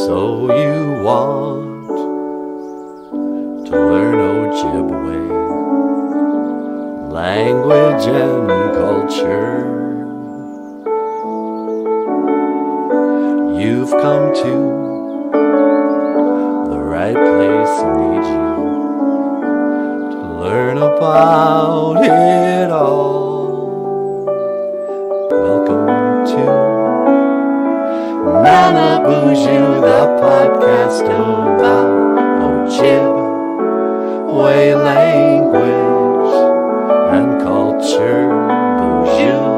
So you want to learn Ojibwe language and culture. You've come to the right place, need you to learn about it all. Welcome to Nanaboozhoo, the podcast about Ojibwe language and culture. Boozhoo,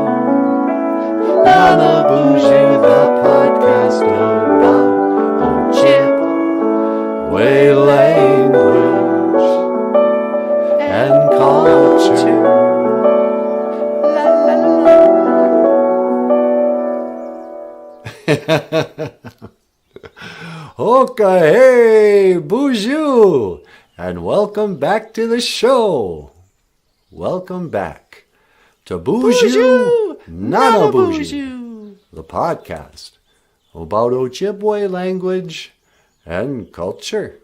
Nanaboozhoo, the podcast about Ojibwe language and culture. Okay, hey, boozhoo, and welcome back to the show. Welcome back to BOOZHOO NANABOOZHOO, the podcast about Ojibwe language and culture.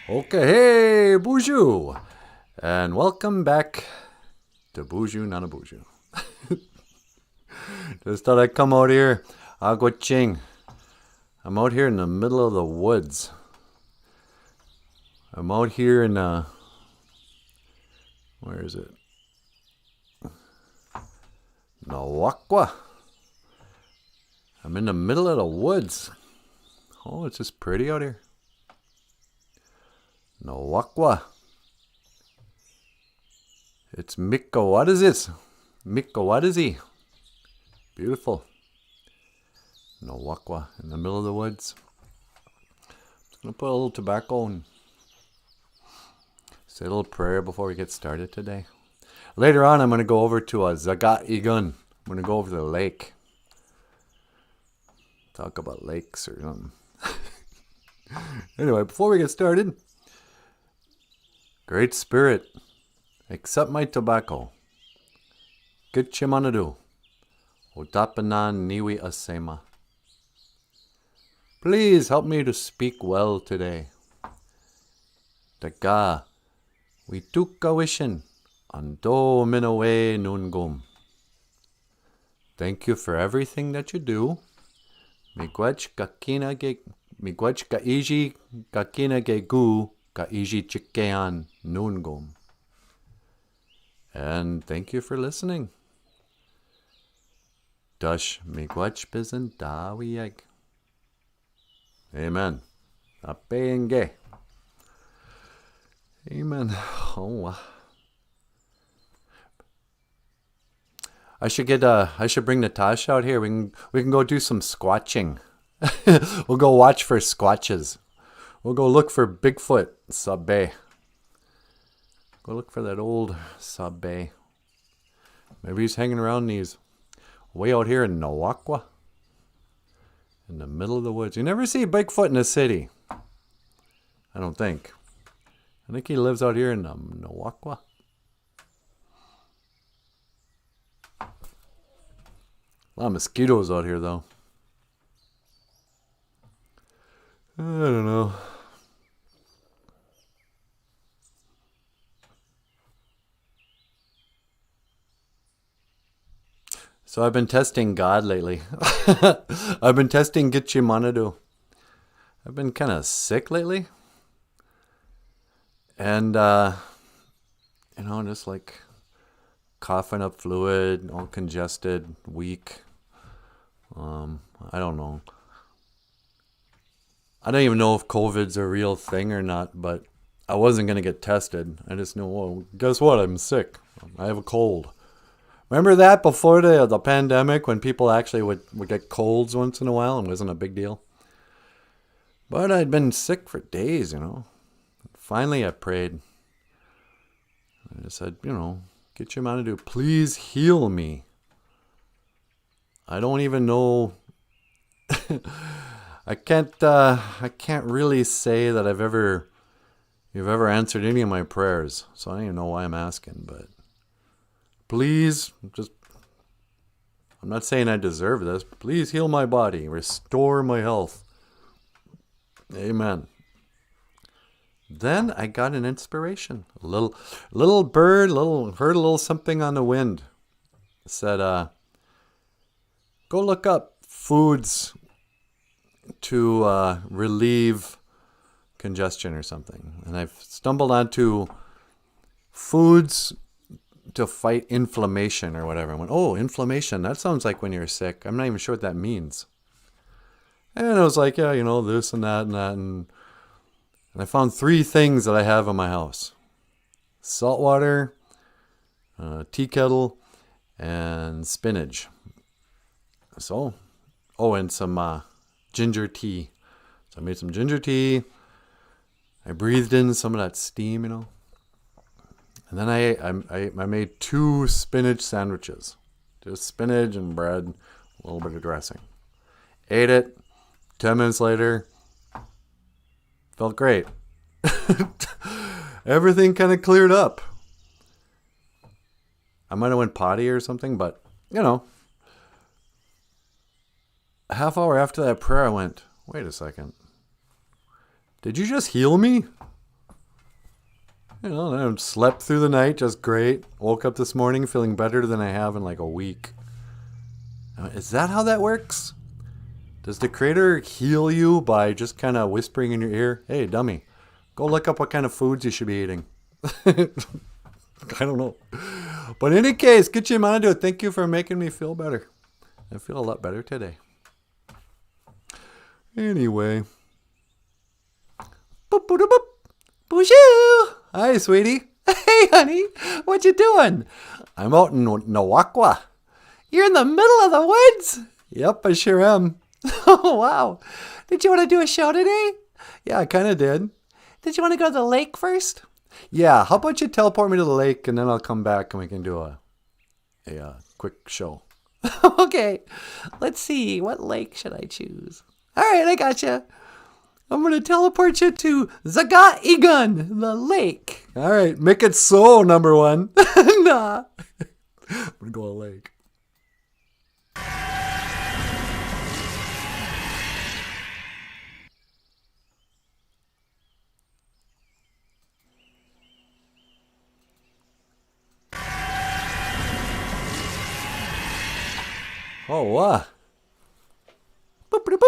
Okay, hey, boozhoo, and welcome back to BOOZHOO NANABOOZHOO. Just thought I'd come out here, Agwaching. I'm out here in the middle of the woods. I'm out here in, where is it? Nawakwa. I'm in the middle of the woods. Oh, it's just pretty out here. Nawakwa. It's Mikko. What is this? Mikko, what is he? Beautiful. Nawakwa in the middle of the woods. Just gonna put a little tobacco and say a little prayer before we get started today. Later on, I'm gonna go over to Zagat Igun. I'm gonna go over to the lake. Talk about lakes or something. Anyway, before we get started, Great Spirit, accept my tobacco. Kitchimanadu. Otapanan niwi asema. Please help me to speak well today. Daga, we tuka wishin, ando minawe nungum. Thank you for everything that you do. Miigwech kakina ge, miigwech kaiji kakina ge gu, kaiji chikean nungum. And thank you for listening. Dush miigwech bizen dawiyeg. Amen. Apenge. Amen. Oh. I should bring Natasha out here. We can go do some squatching. We'll go watch for squatches. We'll go look for Bigfoot, Sabbe. Go look for that old Sabbe. Maybe he's hanging around these way out here in Nawakwa. In the middle of the woods. You never see Bigfoot in the city. I don't think. I think he lives out here in Nawakwa. A lot of mosquitoes out here, though. I don't know. So I've been testing God lately. I've been testing Gitchimanadu. I've been kind of sick lately. And, just like coughing up fluid, all congested, weak. I don't know. I don't even know if COVID's a real thing or not, but I wasn't going to get tested. I just knew, well, guess what? I'm sick. I have a cold. Remember that before the pandemic when people actually would get colds once in a while and it wasn't a big deal? But I'd been sick for days, Finally, I prayed. I just said, get your man to do, please heal me. I don't even know. I can't really say that I've ever you've ever answered any of my prayers. So I don't even know why I'm asking, but please, just, I'm not saying I deserve this, but please heal my body, restore my health. Amen. Then I got an inspiration. A little bird, heard a little something on the wind. It said, go look up foods to relieve congestion or something. And I've stumbled onto foods to fight inflammation or whatever. I went, oh, inflammation. That sounds like when you're sick. I'm not even sure what that means. And I was like, yeah, you know, this and that and that. And I found 3 things that I have in my house. Salt water, tea kettle, and spinach. So, oh, and some ginger tea. So I made some ginger tea. I breathed in some of that steam, you know. And then I made 2 spinach sandwiches. Just spinach and bread, a little bit of dressing. Ate it. 10 minutes later, felt great. Everything kind of cleared up. I might have went potty or something, but, you know. A half hour after that prayer, I went, wait a second. Did you just heal me? You know, I slept through the night just great. Woke up this morning feeling better than I have in like a week. Is that how that works? Does the Creator heal you by just kind of whispering in your ear, hey, dummy, go look up what kind of foods you should be eating? I don't know. But in any case, get your mind to it. Thank you for making me feel better. I feel a lot better today. Anyway. Boop, boop, boop. BOOZHOO! Hi, sweetie. Hey, honey. What you doing? I'm out in Nawakwa. You're in the middle of the woods? Yep, I sure am. Oh, wow. Did you want to do a show today? Yeah, I kind of did. Did you want to go to the lake first? Yeah, how about you teleport me to the lake and then I'll come back and we can do a quick show. Okay, let's see. What lake should I choose? All right, I gotcha. I'm going to teleport you to Zagaigan, the lake. All right, make it so, number 1. Nah. I'm going to go to the lake. Oh, wow. Boop, boop, boop.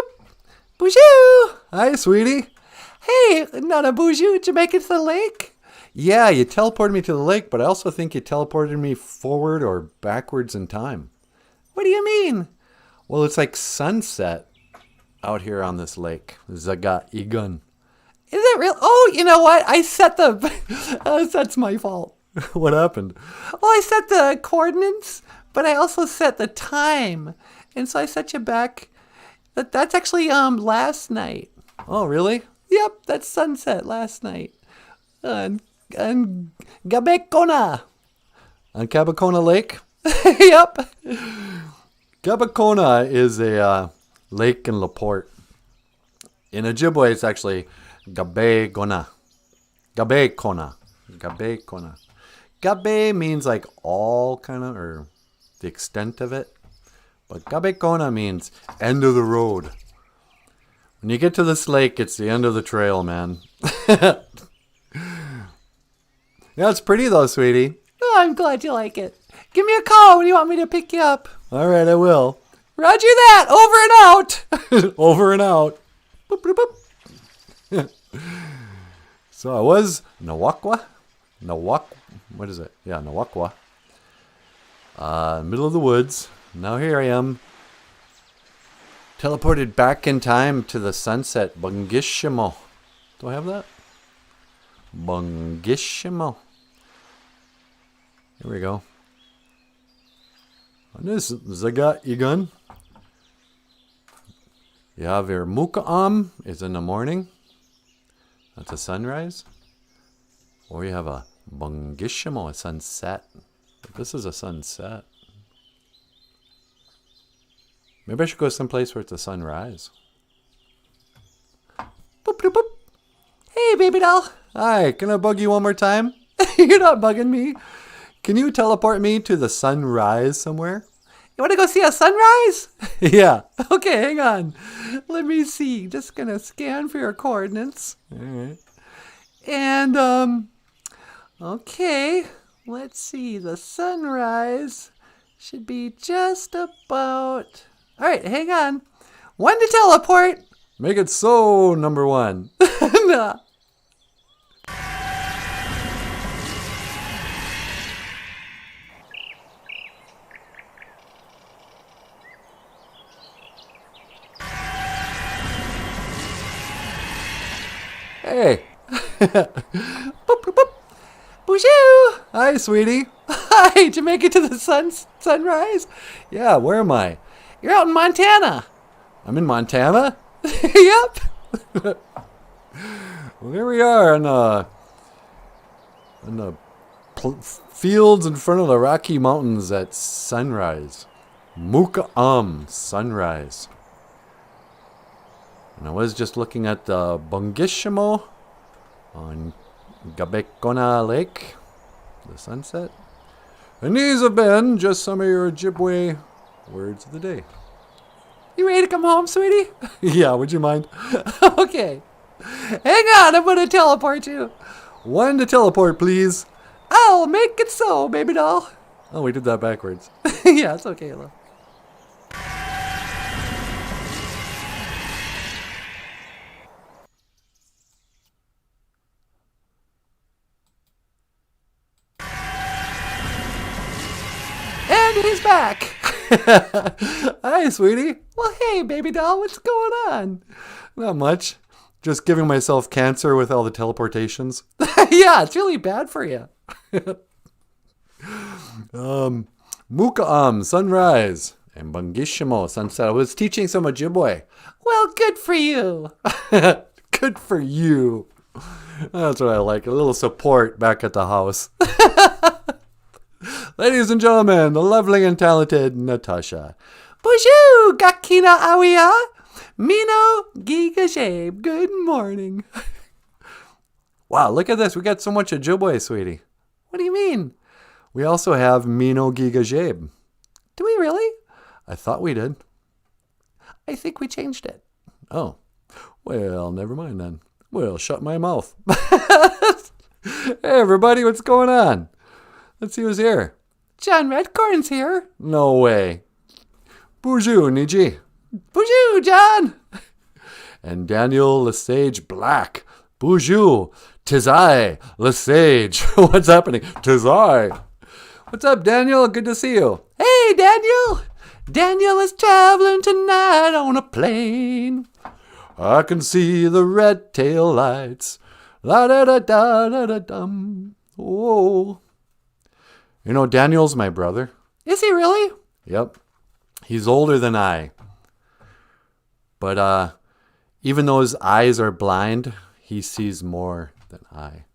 BOOZHOO! Hi, sweetie. Hey, NANABOOZHOO, did you make it to the lake? Yeah, you teleported me to the lake, but I also think you teleported me forward or backwards in time. What do you mean? Well, it's like sunset out here on this lake. Zagaigan. Is it real? Oh, you know what? I set the... that's my fault. What happened? Well, I set the coordinates, but I also set the time. And so I set you back... That's actually last night. Oh, really? Yep, that's sunset last night. On Gabekona. On Gabekona Lake? Yep. Gabekona is a lake in Laporte. In Ojibwe, it's actually Gabekona. Gabekona. Gabekona. Gabe means like all kind of, or the extent of it. But Gabekona means end of the road. When you get to this lake, it's the end of the trail, man. Yeah, it's pretty though, sweetie. Oh, I'm glad you like it. Give me a call when you want me to pick you up. All right, I will. Roger that. Over and out. Over and out. Boop, boop, boop. So I was Nawakwa. What is it? Yeah, Nawakwa. Middle of the woods. Now here I am, teleported back in time to the sunset, Bungishimo. Do I have that? Bungishimo. Here we go. And this Zagaigan. You have your Mukaam is in the morning. That's a sunrise. Or you have a Bungishimo, a sunset. This is a sunset. Maybe I should go someplace where it's a sunrise. Boop, boop, boop. Hey, baby doll. Hi, can I bug you one more time? You're not bugging me. Can you teleport me to the sunrise somewhere? You want to go see a sunrise? Yeah. Okay, hang on. Let me see. Just gonna scan for your coordinates. All right. And okay. Let's see. The sunrise should be just about. All right, hang on. When to teleport? Make it so, number one. Nah. Hey. Boop, boop, boop. BOOZHOO! Hi, sweetie. Hi, did you make it to the sunrise? Yeah, where am I? You're out in Montana. I'm in Montana? Yep. Well, here we are on the fields in front of the Rocky Mountains at sunrise. Muka sunrise. And I was just looking at the Bungishimo on Gabekona Lake, the sunset. And these have been just some of your Ojibwe words of the day. You ready to come home, sweetie? Yeah, would you mind? Okay. Hang on, I'm going to teleport you. One to teleport, please. I'll make it so, baby doll. Oh, we did that backwards. Yeah, it's okay, love. And he's back. Hi, sweetie. Well, hey, baby doll, what's going on? Not much. Just giving myself cancer with all the teleportations. Yeah, it's really bad for you. Muka sunrise, and Bungishimo, sunset. I was teaching some Ojibwe. Well, good for you. Good for you. That's what I like. A little support back at the house. Ladies and gentlemen, the lovely and talented Natasha. BOOZHOO Gakina Awia. Mino Gigashabe. Good morning. Wow, look at this. We got so much Ojibwe, sweetie. What do you mean? We also have Mino Gigashabe. Do we really? I thought we did. I think we changed it. Oh. Well, never mind then. Well, shut my mouth. Hey, everybody, what's going on? Let's see who's here. John Redcorn's here. No way. BOOZHOO, Niji. BOOZHOO, John. And Daniel Lesage Black. BOOZHOO. 'Tis I, Lesage. What's happening? 'Tis I. What's up, Daniel? Good to see you. Hey, Daniel. Daniel is traveling tonight on a plane. I can see the red tail lights. La da da da da da dum. Oh. You know, Daniel's my brother. Is he really? Yep. He's older than I. But even though his eyes are blind, he sees more than I.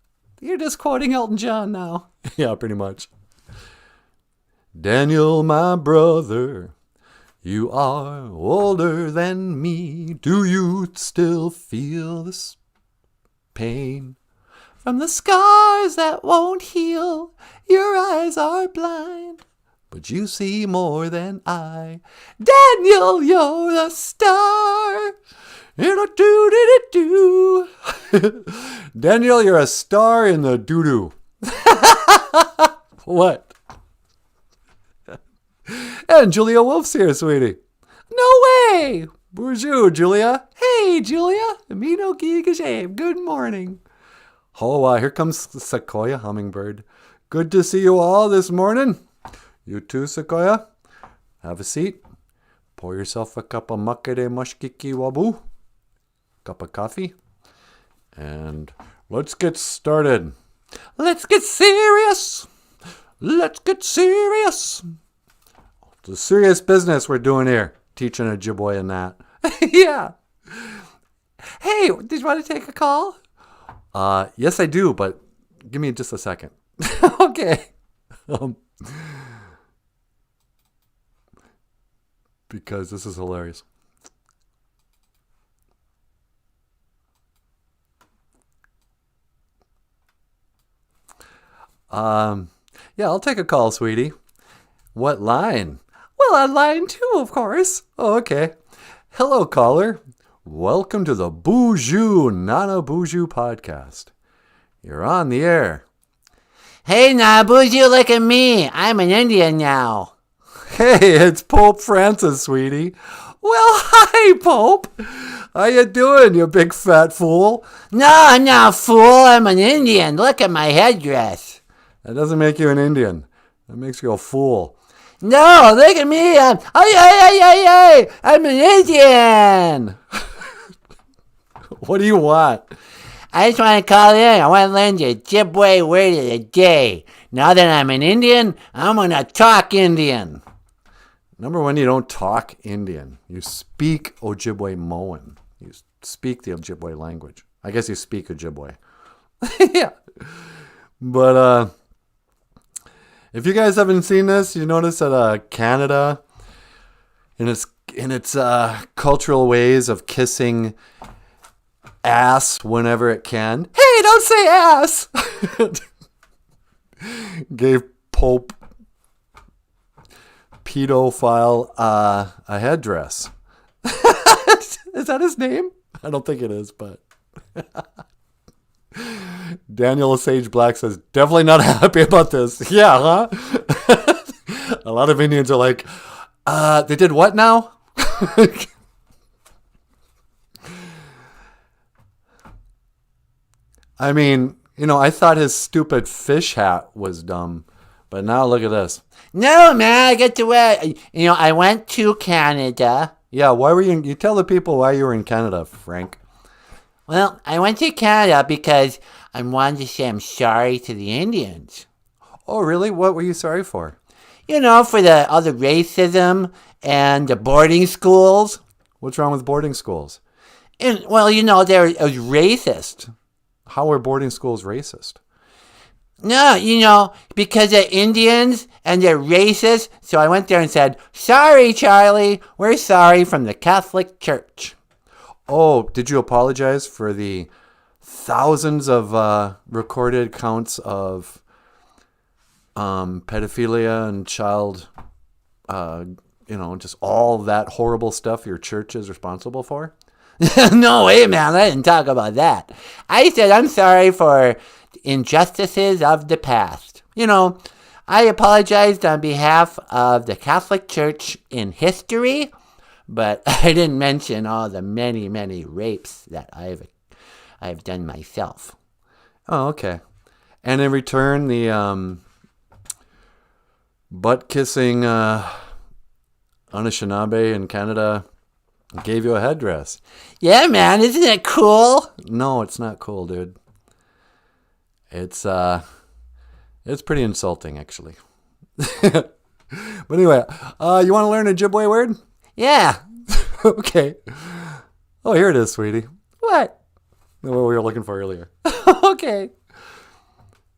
You're just quoting Elton John now. Yeah, pretty much. Daniel, my brother, you are older than me. Do you still feel this pain? From the scars that won't heal, your eyes are blind, but you see more than I. Daniel, you're the star. Do-do-do-do-do. Daniel, you're a star in the doo-doo. What? And Julia Wolf's here, sweetie. No way. BOOZHOO, Julia. Hey, Julia. Amino Gigashabe. Good morning. Oh, here comes the Sequoia hummingbird. Good to see you all this morning. You too, Sequoia. Have a seat. Pour yourself a cup of makere mushkiki wabu. Cup of coffee. And let's get started. Let's get serious. Let's get serious. It's a serious business we're doing here. Teaching Ojibwe and that. Yeah. Hey, did you want to take a call? Yes, I do, but give me just a second. Okay. Because this is hilarious. Yeah, I'll take a call, sweetie. What line? Well, on line 2, of course. Oh, okay. Hello, caller. Welcome to the BOOZHOO NANABOOZHOO podcast. You're on the air. Hey, Nanaboozhoo, look at me. I'm an Indian now. Hey, it's Pope Francis, sweetie. Well, hi, Pope. How you doing, you big fat fool? No, I'm not a fool. I'm an Indian. Look at my headdress. That doesn't make you an Indian. That makes you a fool. No, look at me. I'm an Indian. What do you want? I just want to call in. I want to learn the Ojibwe word of the day. Now that I'm an Indian, I'm going to talk Indian. Number one, you don't talk Indian. You speak Ojibwe-Moan. You speak the Ojibwe language. I guess you speak Ojibwe. Yeah. But if you guys haven't seen this, you notice that Canada, in its cultural ways of kissing ass whenever it can. Hey, don't say ass! Gave Pope pedophile a headdress. Is that his name? I don't think it is, but Daniel Sage Black says, definitely not happy about this. Yeah, huh? A lot of Indians are like, they did what now? I mean, I thought his stupid fish hat was dumb, but now look at this. No, man, I get to wear. I went to Canada. Yeah, why were you tell the people why you were in Canada, Frank. Well, I went to Canada because I wanted to say I'm sorry to the Indians. Oh, really? What were you sorry for? For all the racism and the boarding schools. What's wrong with boarding schools? And, it was racist. How are boarding schools racist? No, because they're Indians and they're racist. So I went there and said, sorry, Charlie. We're sorry from the Catholic Church. Oh, did you apologize for the thousands of recorded counts of pedophilia and child, just all that horrible stuff your church is responsible for? No way, man. I didn't talk about that. I said I'm sorry for injustices of the past. I apologized on behalf of the Catholic Church in history, but I didn't mention all the many, many rapes that I've done myself. Oh, okay. And in return, the butt-kissing Anishinaabe in Canada gave you a headdress. Yeah, man. Isn't it cool? No, it's not cool, dude. It's pretty insulting, actually. But anyway, you want to learn a Ojibwe word? Yeah. Okay. Oh, here it is, sweetie. What? What we were looking for earlier. Okay.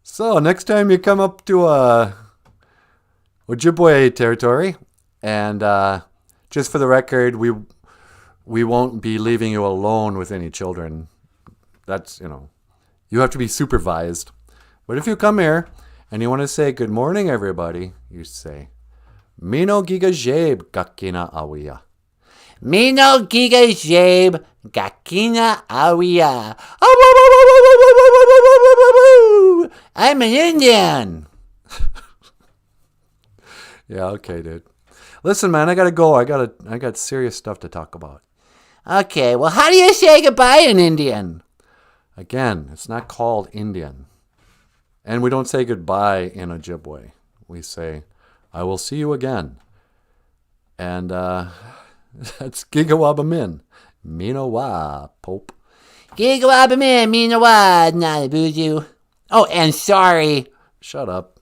So, next time you come up to Ojibwe territory, and just for the record, we won't be leaving you alone with any children. That's, you have to be supervised. But if you come here and you want to say, good morning, everybody, you say, Mino giga jabe gakina awiya. Mino giga jabe gakina awiya. I'm an Indian. Yeah, okay, dude. Listen, man, I gotta go. I got serious stuff to talk about. Okay, well, how do you say goodbye in Indian? Again, it's not called Indian. And we don't say goodbye in Ojibwe. We say, I will see you again. And that's Gigawabamin. Minawa, Pope. Gigawabamin, Minawa, Nanaboozhoo. Oh, and sorry. Shut up.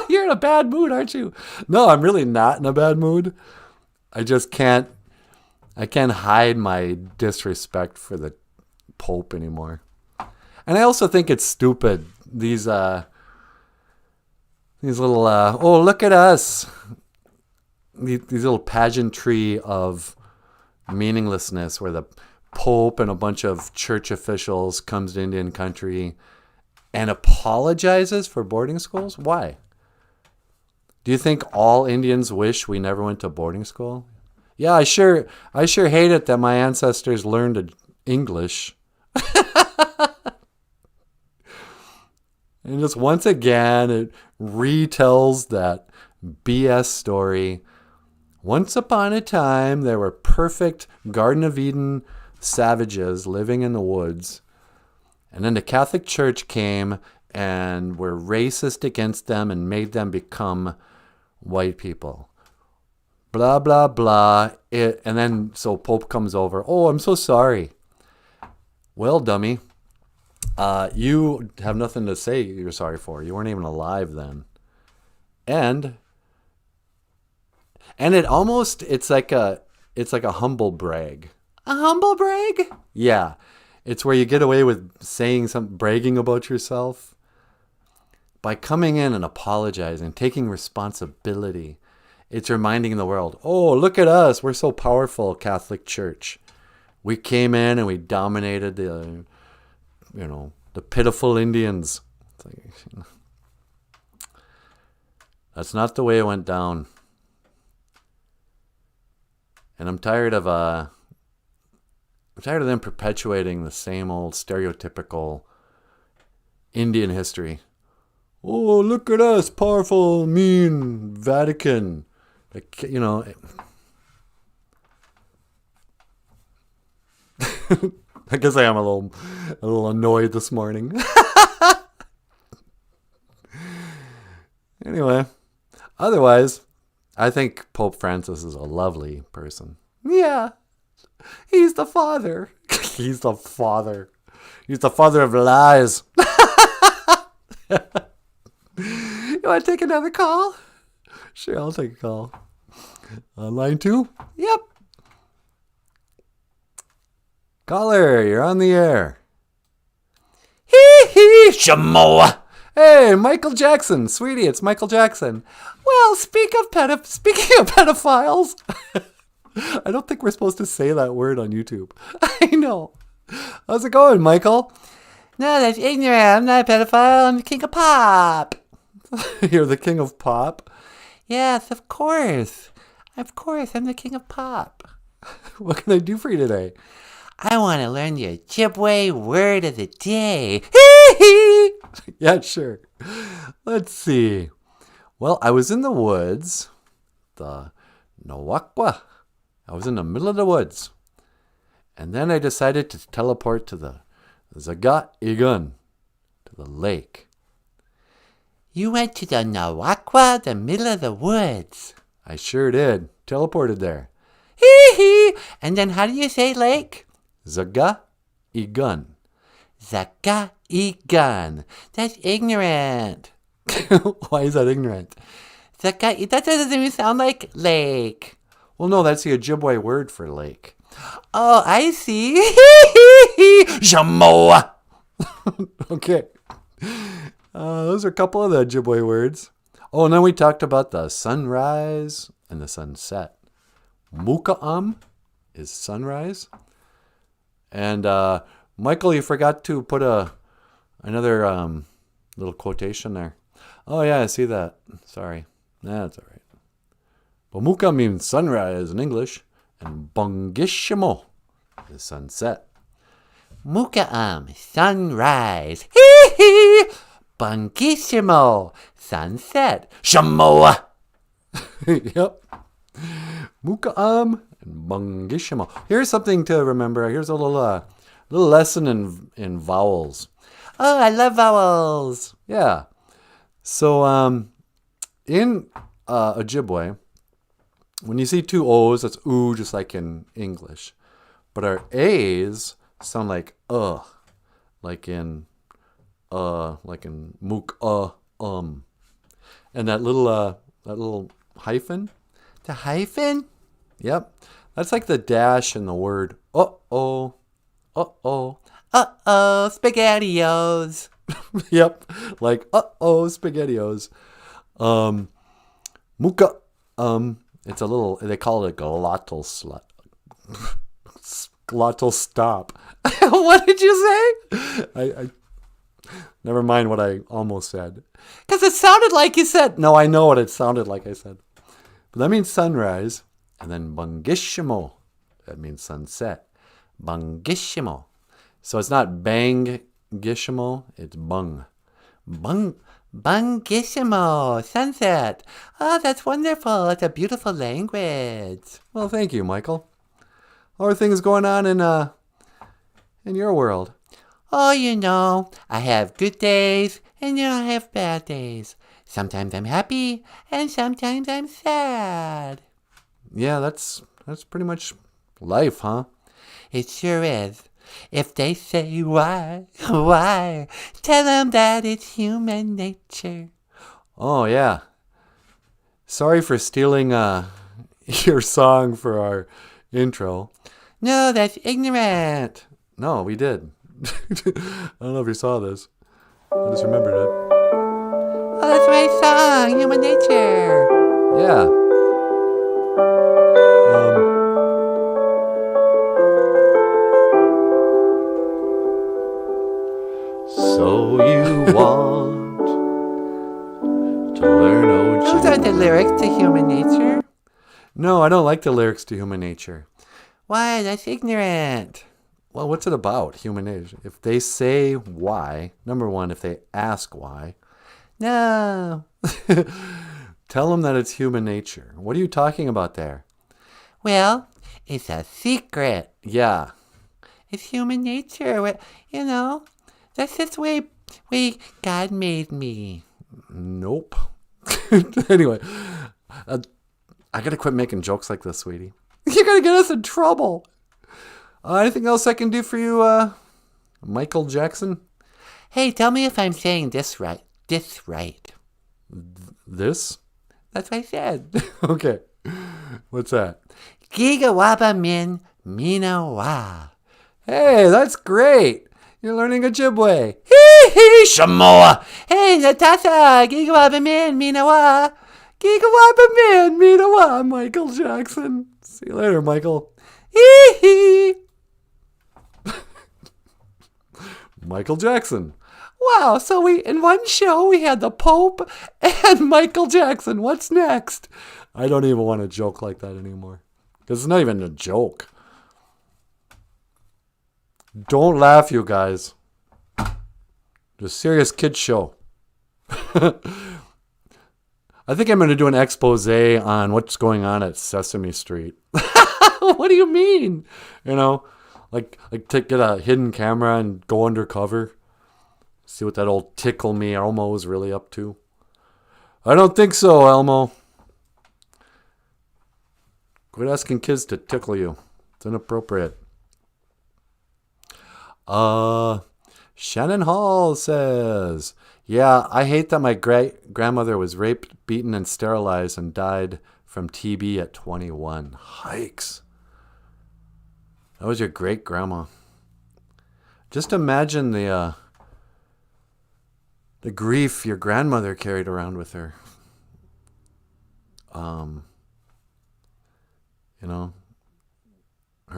You're in a bad mood, aren't you? No, I'm really not in a bad mood. I just can't hide my disrespect for the Pope anymore. And I also think it's stupid. These little, oh, look at us. These little pageantry of meaninglessness where the Pope and a bunch of church officials comes to Indian country and apologizes for boarding schools? Why? Do you think all Indians wish we never went to boarding school? Yeah, I sure hate it that my ancestors learned English. And just once again, it retells that BS story. Once upon a time, there were perfect Garden of Eden savages living in the woods. And then the Catholic Church came and were racist against them and made them become white people. Blah, blah, blah. And then, so Pope comes over. Oh, I'm so sorry. Well, dummy, you have nothing to say you're sorry for. You weren't even alive then. And it's like a humble brag. A humble brag? Yeah. It's where you get away with saying something, bragging about yourself. By coming in and apologizing, taking responsibility, it's reminding the world, oh, look at us. We're so powerful, Catholic Church. We came in and we dominated the pitiful Indians. That's not the way it went down. And I'm tired of them perpetuating the same old stereotypical Indian history. Oh, look at us, powerful, mean Vatican. You know. I guess I am a little annoyed this morning. Anyway, otherwise, I think Pope Francis is a lovely person. Yeah, he's the father. He's the father. He's the father of lies. You want to take another call? Sure, I'll take a call. Line 2? Yep. Caller, you're on the air. Hee hee, Shamoa. Hey, Michael Jackson. Sweetie, it's Michael Jackson. Well, speaking of pedophiles. I don't think we're supposed to say that word on YouTube. I know. How's it going, Michael? No, that's ignorant. I'm not a pedophile. I'm the king of pop. You're the king of pop? Yes, of course. Of course, I'm the king of pop. What can I do for you today? I want to learn your Ojibwe word of the day. Yeah, sure. Let's see. Well, I was in the woods. The Nawakwa. I was in the middle of the woods. And then I decided to teleport to the Zagat Igun, to the lake. You went to the Nawakwa, the middle of the woods. I sure did. Teleported there. And then how do you say lake? Zaga Igun. Zaga Igun. That's ignorant. Why is that ignorant? That doesn't even sound like lake. Well, no, that's the Ojibwe word for lake. Oh, I see. Shamoa. Okay. Those are a couple of the Ojibwe words. Oh, and then we talked about the sunrise and the sunset. Muka'am is sunrise. And Michael, you forgot to put another little quotation there. Oh, yeah, I see that. Sorry. That's all right. But Muka means sunrise in English, and Bungishimo is sunset. Muka'am, sunrise. Bungishimo, sunset. Shamoa. Yep. Muka'am and Bungishimo. Here's something to remember. Here's a little lesson in vowels. Oh, I love vowels. Yeah. So in Ojibwe, when you see two O's, that's oo, just like in English. But our A's sound like like in mook and that little hyphen. The hyphen? Yep. That's like the dash in the word uh-oh. Uh-oh. Uh-oh, SpaghettiOs. Yep. Like uh-oh, SpaghettiOs. Muka it's a little, they call it a glottal slut. glottal stop. What did you say? I never mind what I almost said. Because it sounded like you said. No, I know what it sounded like I said. But that means sunrise. And then bangissimo. That means sunset. Bangissimo. So it's not bangissimo. It's bung. Bangissimo, sunset. Oh, that's wonderful. It's a beautiful language. Well, thank you, Michael. How are things going on in your world? Oh, I have good days and I have bad days. Sometimes I'm happy and sometimes I'm sad. Yeah, that's pretty much life, huh? It sure is. If they say why, tell them that it's human nature. Oh, yeah. Sorry for stealing your song for our intro. No, that's ignorant. No, we did. I don't know if you saw this. I just remembered it. Oh, that's my song, Human Nature. Yeah. So you want to learn OJIBWE? Those aren't the lyrics to Human Nature. No, I don't like the lyrics to Human Nature. Why? That's ignorant. Well, what's it about, human nature? If they say why, number one, if they ask why, No. tell them that it's human nature. What are you talking about there? Well, it's a secret. Yeah. It's human nature. That's just the way God made me. Nope. Anyway, I gotta quit making jokes like this, sweetie. You're gonna get us in trouble. Anything else I can do for you, Michael Jackson? Hey, tell me if I'm saying this right. This right. This? That's what I said. Okay. What's that? Giga waba min mina wa. Hey, that's great. You're learning Ojibwe. Hee hee, Shamoa. Hey, Natasha, giga waba min mina wa. Giga waba man, mina wa, Michael Jackson. See you later, Michael. Hee hee. Michael Jackson. Wow, so in one show we had the Pope and Michael Jackson. What's next? I don't even want to joke like that anymore. Because it's not even a joke. Don't laugh, you guys. It's a serious kids show. I think I'm going to do an expose on what's going on at Sesame Street. What do you mean? Like get a hidden camera and go undercover. See what that old Tickle Me Elmo is really up to. I don't think so, Elmo. Quit asking kids to tickle you. It's inappropriate. Shannon Hall says, yeah, I hate that my grandmother was raped, beaten, and sterilized and died from TB at 21. Hikes. That was your great-grandma. Just imagine the grief your grandmother carried around with her. Her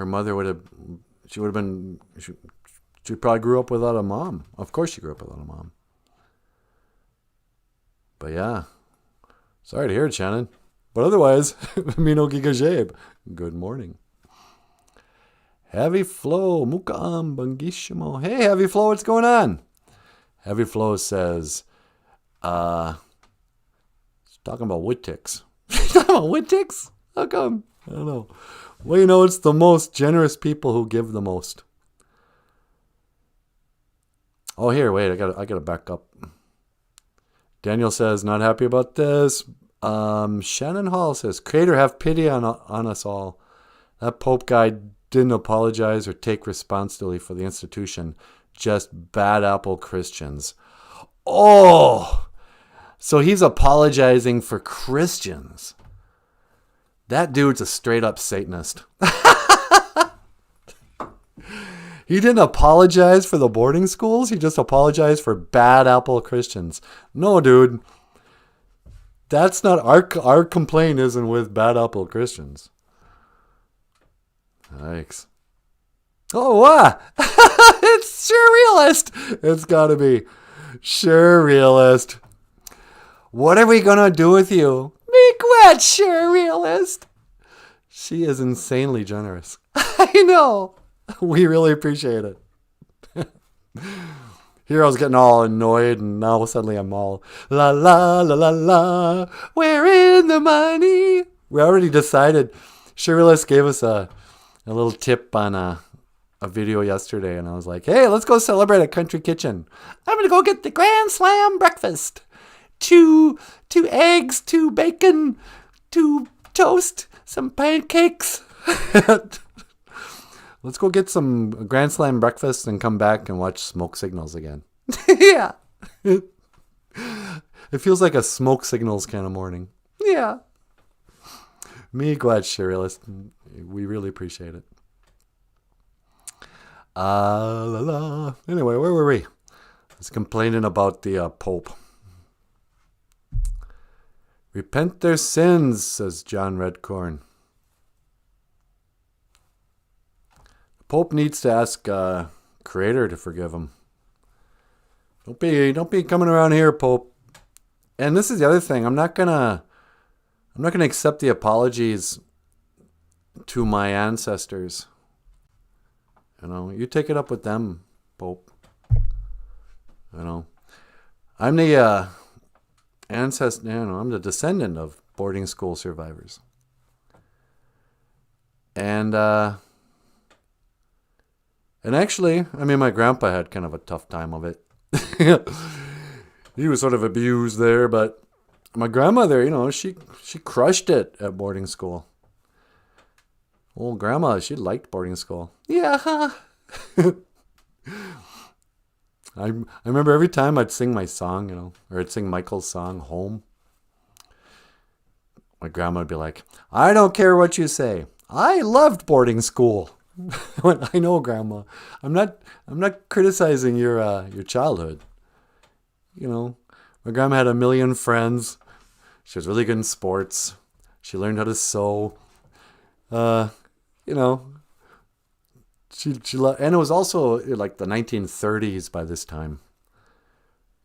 mother she probably grew up without a mom. Of course she grew up without a mom. But yeah, sorry to hear it, Shannon. But otherwise, Mino Gigajeb, good morning. Heavy Flow, Mukam, Bangishimo. Hey, Heavy Flow, what's going on? Heavy Flow says, talking about wood ticks. Talking about wood ticks? How come? I don't know. Well, it's the most generous people who give the most. Oh, here, wait, I gotta back up. Daniel says, not happy about this. Shannon Hall says, Creator, have pity on us all. That Pope guy didn't apologize or take responsibility for the institution. Just bad apple Christians. Oh, so he's apologizing for Christians. That dude's a straight up Satanist. He didn't apologize for the boarding schools. He just apologized for bad apple Christians. No, dude. That's not our complaint isn't with bad apple Christians. Yikes. Oh, what? It's surrealist. It's got to be surrealist. What are we going to do with you? Make what, surrealist? She is insanely generous. I know. We really appreciate it. Here I was getting all annoyed, and now suddenly I'm all la la la la la. We're in the money. We already decided. Surrealist gave us a little tip on a video yesterday, and I was like, hey, let's go celebrate at Country Kitchen. I'm going to go get the Grand Slam breakfast. Two eggs, 2 bacon, 2 toast, some pancakes. Let's go get some Grand Slam breakfast and come back and watch Smoke Signals again. Yeah. It feels like a Smoke Signals kind of morning. Yeah. Me glad, Surrealist. We really appreciate it. La la. Anyway, where were we? I was complaining about the Pope. Repent their sins, says John Redcorn. The Pope needs to ask Creator to forgive him. Don't be coming around here, Pope. And this is the other thing. I'm not gonna accept the apologies to my ancestors. You know, you take it up with them, Pope. You know, I'm the ancestor. You know, I'm the descendant of boarding school survivors. And actually, I mean, my grandpa had kind of a tough time of it. He was sort of abused there, but my grandmother, you know, she crushed it at boarding school. Old grandma, she liked boarding school. Yeah. I remember every time I'd sing my song, you know, or I'd sing Michael's song, Home. My grandma would be like, I don't care what you say. I loved boarding school. I know, Grandma. I'm not criticizing your childhood. You know, my grandma had a million friends. She was really good in sports. She learned how to sew. You know, and it was also like the 1930s by this time.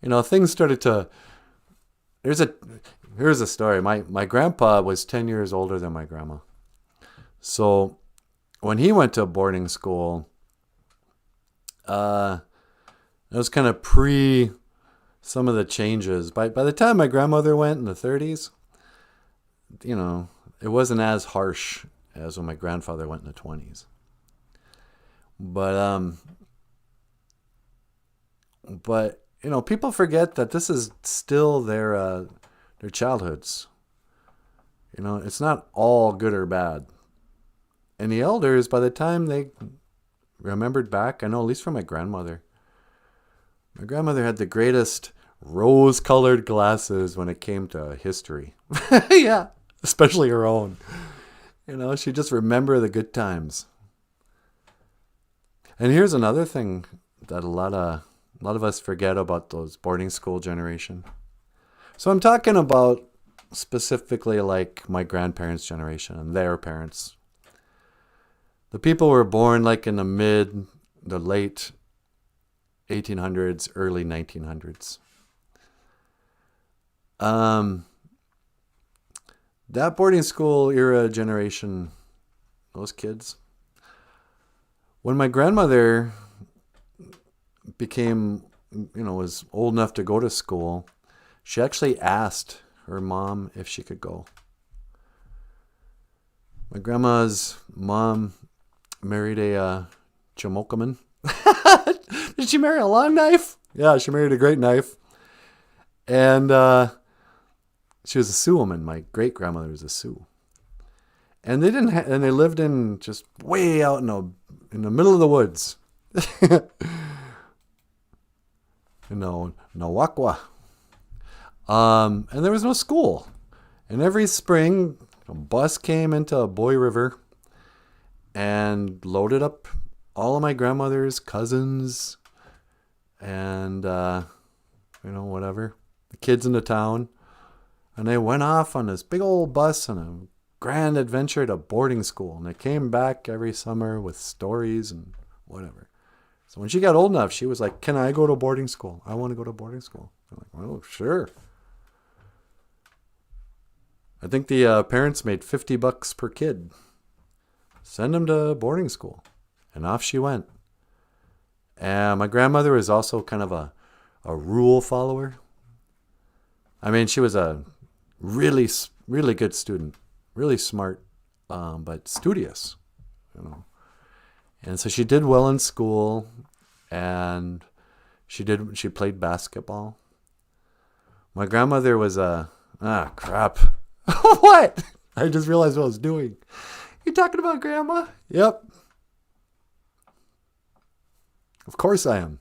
You know, things started to. Here's a story. My grandpa was 10 years older than my grandma. So when he went to boarding school, it was kind of pre some of the changes. By the time my grandmother went in the 30s, you know, it wasn't as harsh as when my grandfather went in the 20s. But you know, people forget that this is still their childhoods. You know, it's not all good or bad. And the elders, by the time they remembered back, I know at least from my grandmother had the greatest rose-colored glasses when it came to history. Yeah, especially her own. You know, she just remember the good times. And here's another thing that a lot of us forget about those boarding school generation. So I'm talking about specifically like my grandparents' generation and their parents. The people were born like in the late 1800s, early 1900s. That boarding school era generation, those kids. When my grandmother was old enough to go to school, she actually asked her mom if she could go. My grandma's mom married a Chamokaman. Did she marry a long knife? Yeah, she married a great knife. And she was a Sioux woman. My great grandmother was a Sioux. And they they lived in just way out in the middle of the woods. Nawakwa. And there was no school. And every spring, a bus came into Boy River and loaded up all of my grandmother's cousins and, whatever, the kids in the town. And they went off on this big old bus on a grand adventure to boarding school. And they came back every summer with stories and whatever. So when she got old enough, she was like, can I go to boarding school? I want to go to boarding school. I'm like, well, sure. I think the parents made $50 per kid. Send them to boarding school. And off she went. And my grandmother was also kind of a rule follower. I mean, she was a really, really good student. Really smart, but studious, you know. And so she did well in school, and she played basketball. My grandmother was crap. What? I just realized what I was doing. You talking about grandma? Yep. Of course I am.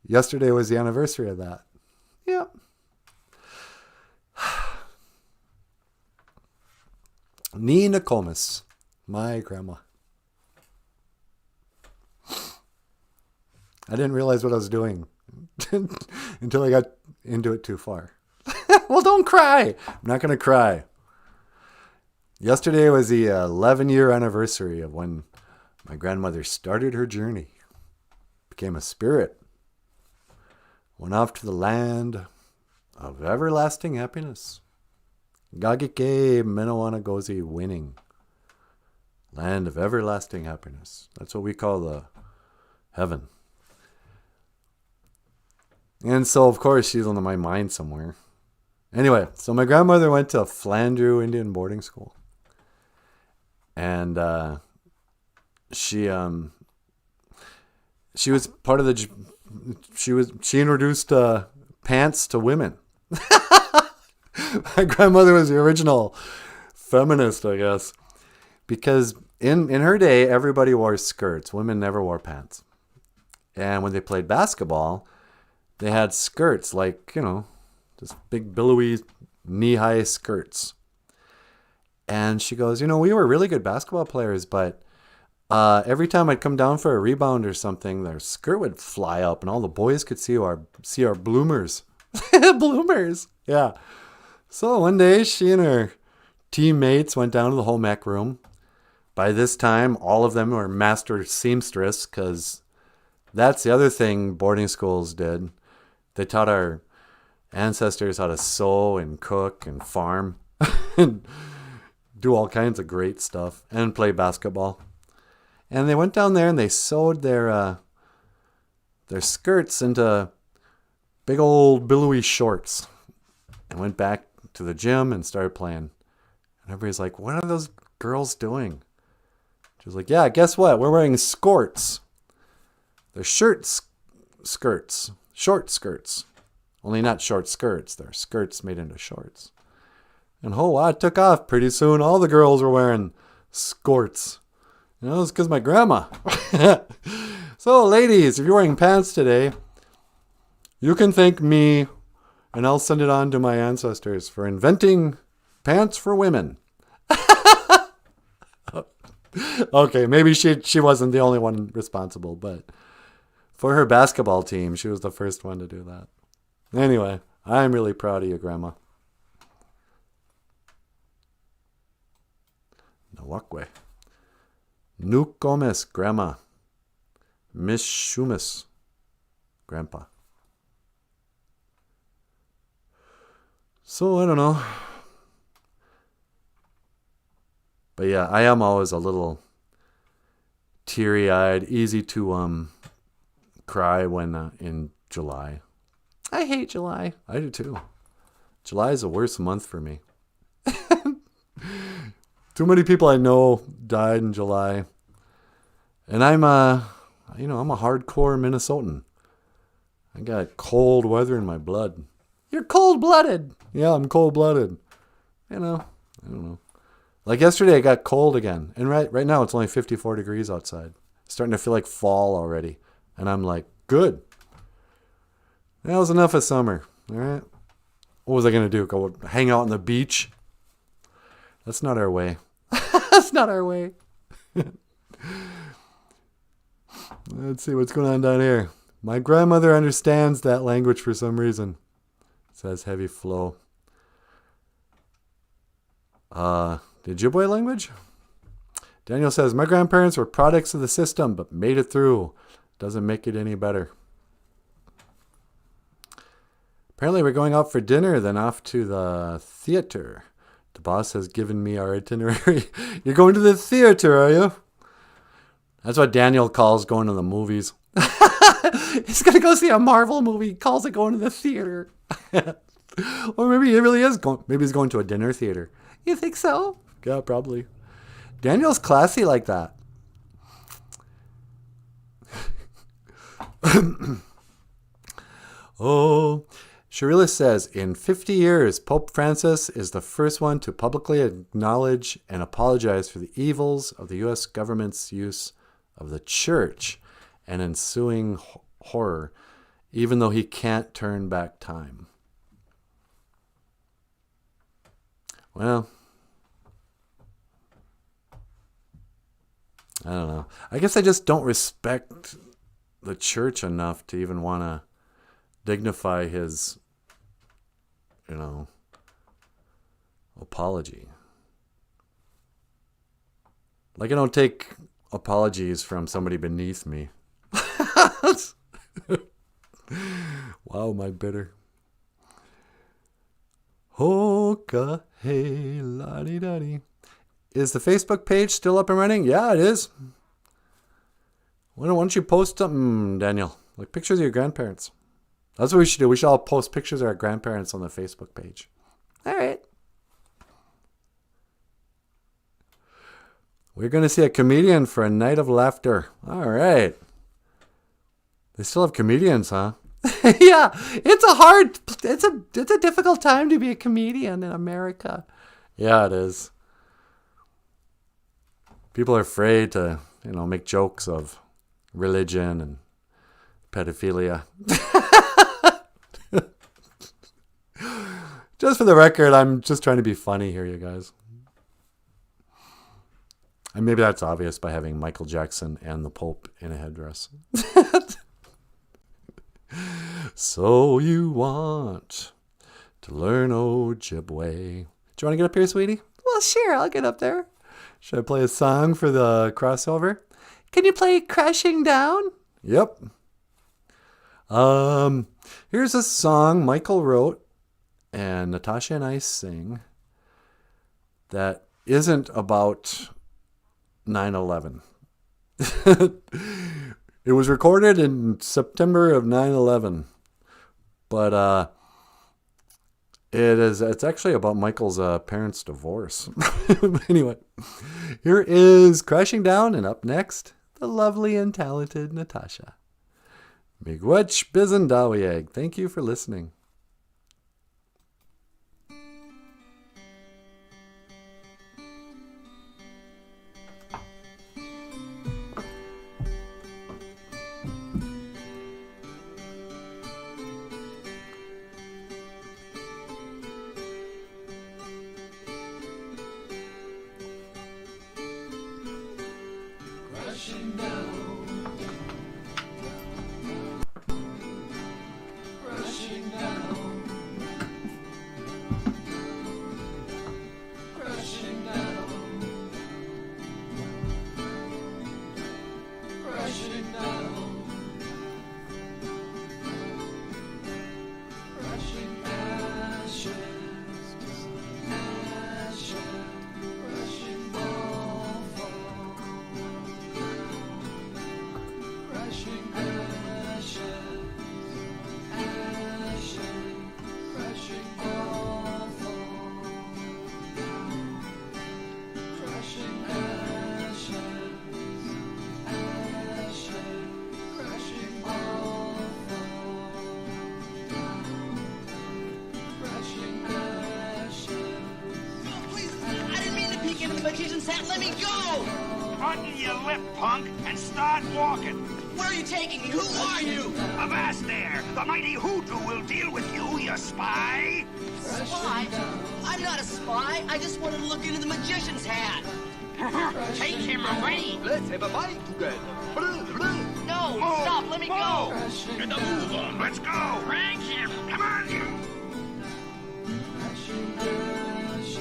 Yesterday was the anniversary of that. Yep. Ni Nokomis, my grandma. I didn't realize what I was doing until I got into it too far. Well, don't cry. I'm not going to cry. Yesterday was the 11-year anniversary of when my grandmother started her journey. Became a spirit. Went off to the land of everlasting happiness. Gagike Menowanagozi winning. Land of everlasting happiness. That's what we call the heaven. And so, of course, she's on my mind somewhere. Anyway, so my grandmother went to Flandreau Indian boarding school. And she was part of the... She introduced pants to women. My grandmother was the original feminist, I guess. Because in her day, everybody wore skirts. Women never wore pants. And when they played basketball, they had skirts, like, you know, just big billowy knee-high skirts. And she goes, you know, we were really good basketball players, but every time I'd come down for a rebound or something, their skirt would fly up and all the boys could see our bloomers. Bloomers. Yeah. So one day she and her teammates went down to the home ec room. By this time, all of them were master seamstress, because that's the other thing boarding schools did. They taught our ancestors how to sew and cook and farm and do all kinds of great stuff and play basketball. And they went down there and they sewed their skirts into big old billowy shorts and went back to the gym and started playing. And everybody's like, what are those girls doing? She was like, yeah, guess what? We're wearing skirts. They're skirts. Short skirts. Only not short skirts. They're skirts made into shorts. And wow, it took off. Pretty soon all the girls were wearing skirts. You know, it's because my grandma. So, ladies, if you're wearing pants today, you can thank me, and I'll send it on to my ancestors for inventing pants for women. Okay, maybe she wasn't the only one responsible, but for her basketball team, she was the first one to do that. Anyway, I'm really proud of you, Grandma. Nawakwe. Nukomis, Grandma. Miss Shumis, Grandpa. So, I don't know. But yeah, I am always a little teary-eyed, easy to cry when in July. I hate July. I do too. July is the worst month for me. Too many people I know died in July. And I'm a hardcore Minnesotan. I got cold weather in my blood. You're cold-blooded. Yeah, I'm cold-blooded. You know, I don't know. Like yesterday, I got cold again. And right now, it's only 54 degrees outside. It's starting to feel like fall already. And I'm like, good. That was enough of summer. All right. What was I going to do? Go hang out on the beach? That's not our way. That's not our way. Let's see what's going on down here. My grandmother understands that language for some reason. It says heavy flow. The Ojibwe language? Daniel says, my grandparents were products of the system, but made it through. Doesn't make it any better. Apparently we're going out for dinner, then off to the theater. The boss has given me our itinerary. You're going to the theater, are you? That's what Daniel calls going to the movies. He's going to go see a Marvel movie. He calls it going to the theater. Or maybe he really is going. Maybe he's going to a dinner theater. You think so? Yeah, probably. Daniel's classy like that. Oh, Sharila says, in 50 years, Pope Francis is the first one to publicly acknowledge and apologize for the evils of the U.S. government's use of the church and ensuing horror, even though he can't turn back time. Well, I don't know. I guess I just don't respect the church enough to even want to dignify his, apology. Like I don't take apologies from somebody beneath me. Wow, my bitter. Hoka hey la-di da-di. Is the Facebook page still up and running? Yeah, it is. Why don't you post something, Daniel? Like pictures of your grandparents. That's what we should do. We should all post pictures of our grandparents on the Facebook page. All right. We're going to see a comedian for a night of laughter. All right. They still have comedians, huh? Yeah, it's a difficult time to be a comedian in America. Yeah, it is. People are afraid to, make jokes of religion and pedophilia. Just for the record, I'm just trying to be funny here, you guys. And maybe that's obvious by having Michael Jackson and the Pope in a headdress. So you want to learn Ojibwe. Do you want to get up here, sweetie? Well, sure, I'll get up there. Should I play a song for the crossover? Can you play Crashing Down? Yep. Here's a song Michael wrote and Natasha and I sing that isn't about 9/11. It was recorded in September of 9/11, but it's actually about Michael's parents' divorce. Anyway, here is Crashing Down, and up next, the lovely and talented Natasha. Miigwech Bizendawieg. Thank you for listening. Crashing down, crashing down, crashing down, crashing down, crashing ashes, ashes, crashing all fall. Crashing ashes, ashes, crashing all fall. Crashing ashes, ashes, crashing all fall. Crashing ashes. No, please, I didn't mean to peek into the magician's hat. Let me go! Button your lip, punk, and start walking. Where are you taking me? Who are you? Avast there! The mighty hoodoo will deal with you, you spy! Spy? I'm not a spy. I just wanted to look into the magician's hat. Take him away! Let's have a bite together. No, Move, stop. Let me go. move. Get the move on. Let's go! Crank him! Come on, you! Crashing ashes,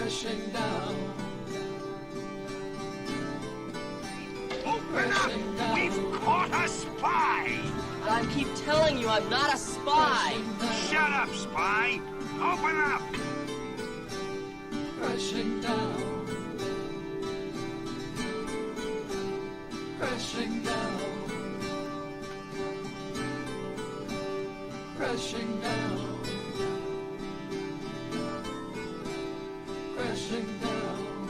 crashing down, Open up! We've caught a spy! I keep telling you I'm not a spy. Shut up, spy! Open up! crashing down, crashing down, crashing down, crashing down,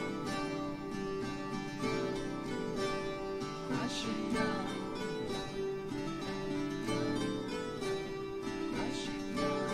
crashing down, crashing down, crashing down.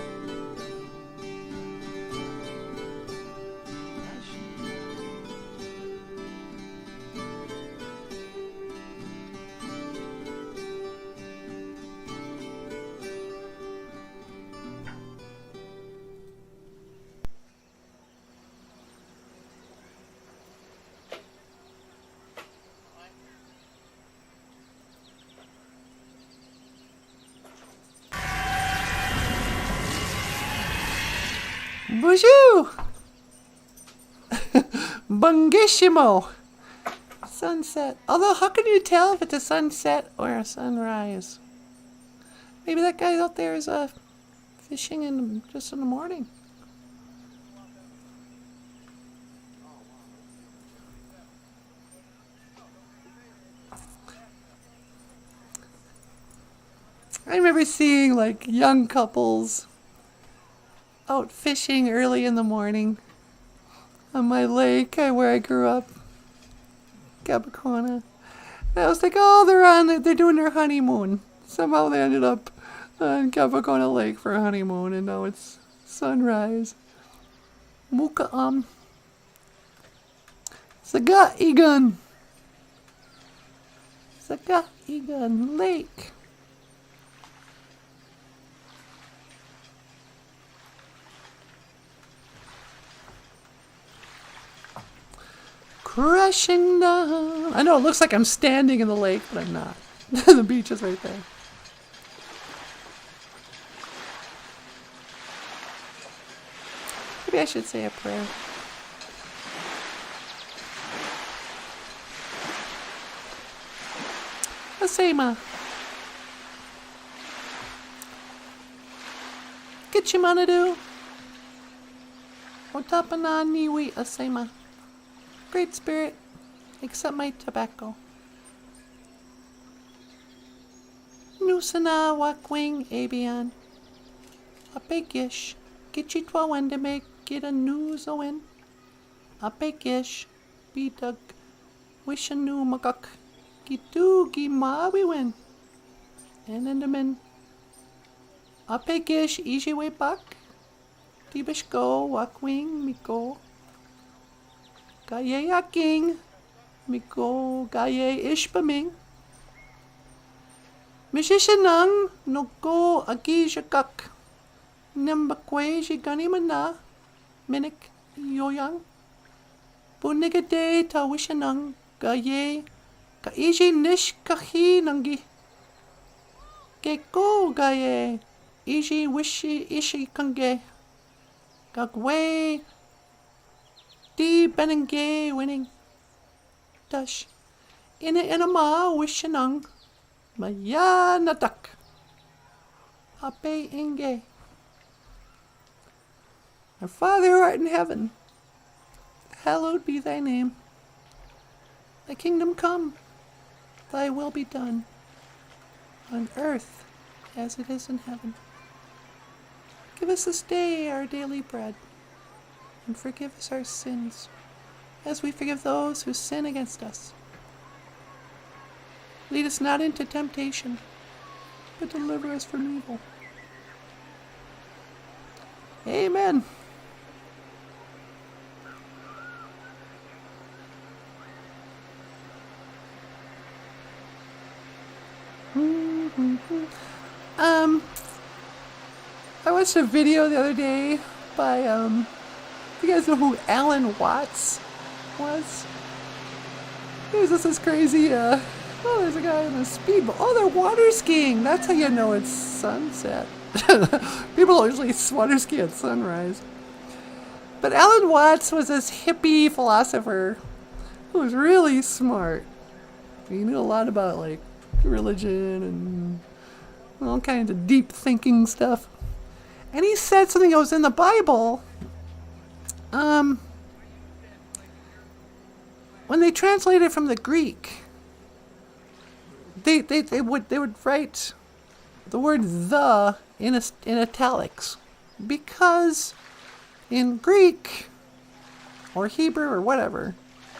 Bonjour! Bungissimo! Sunset. Although, how can you tell if it's a sunset or a sunrise? Maybe that guy out there is fishing just in the morning. I remember seeing like young couples out fishing early in the morning on my lake where I grew up, Capicona. And I was like, oh, they're doing their honeymoon. Somehow they ended up on Capicona Lake for a honeymoon, and now it's sunrise. Muka Saga Igan Lake. Crashing down. I know it looks like I'm standing in the lake, but I'm not. The beach is right there. Maybe I should say a prayer. Asema. Gitchimanadu. Otapananiwi Asema. Great Spirit, accept my tobacco. Nusana wakwing abian. Apegish, gichitwa wendeme get a news owen. Apegish, bitag, wishanu magak, gitu gimawi win. And enderman. Apegish, easy way back. Tibish go, wakwing, miko. Gaye aking, miko gaye ishpaming. Mishishanang no go agishakak. Nembakwe shiganimana, minik yoyang. Bunigade ta wishanang gaye ka iji nish kahi nangi. Geko gaye iji wishi ishi kange. Gagwe. Di benenge winning. Dash. Ina ma wishanang. Maya nadak. Ape inge. Our Father who art in heaven, hallowed be thy name. Thy kingdom come. Thy will be done. On earth as it is in heaven. Give us this day our daily bread. And forgive us our sins, as we forgive those who sin against us. Lead us not into temptation, but deliver us from evil. Amen. I watched a video the other day by you guys know who Alan Watts was? He was just this crazy, oh, there's a guy on a speedboat. Oh, they're water skiing. That's how you know it's sunset. People usually water ski at sunrise. But Alan Watts was this hippie philosopher who was really smart. He knew a lot about like religion and all kinds of deep thinking stuff. And he said something that was in the Bible. When they translated from the Greek, they would write the word "the" in italics, because in Greek or Hebrew or whatever,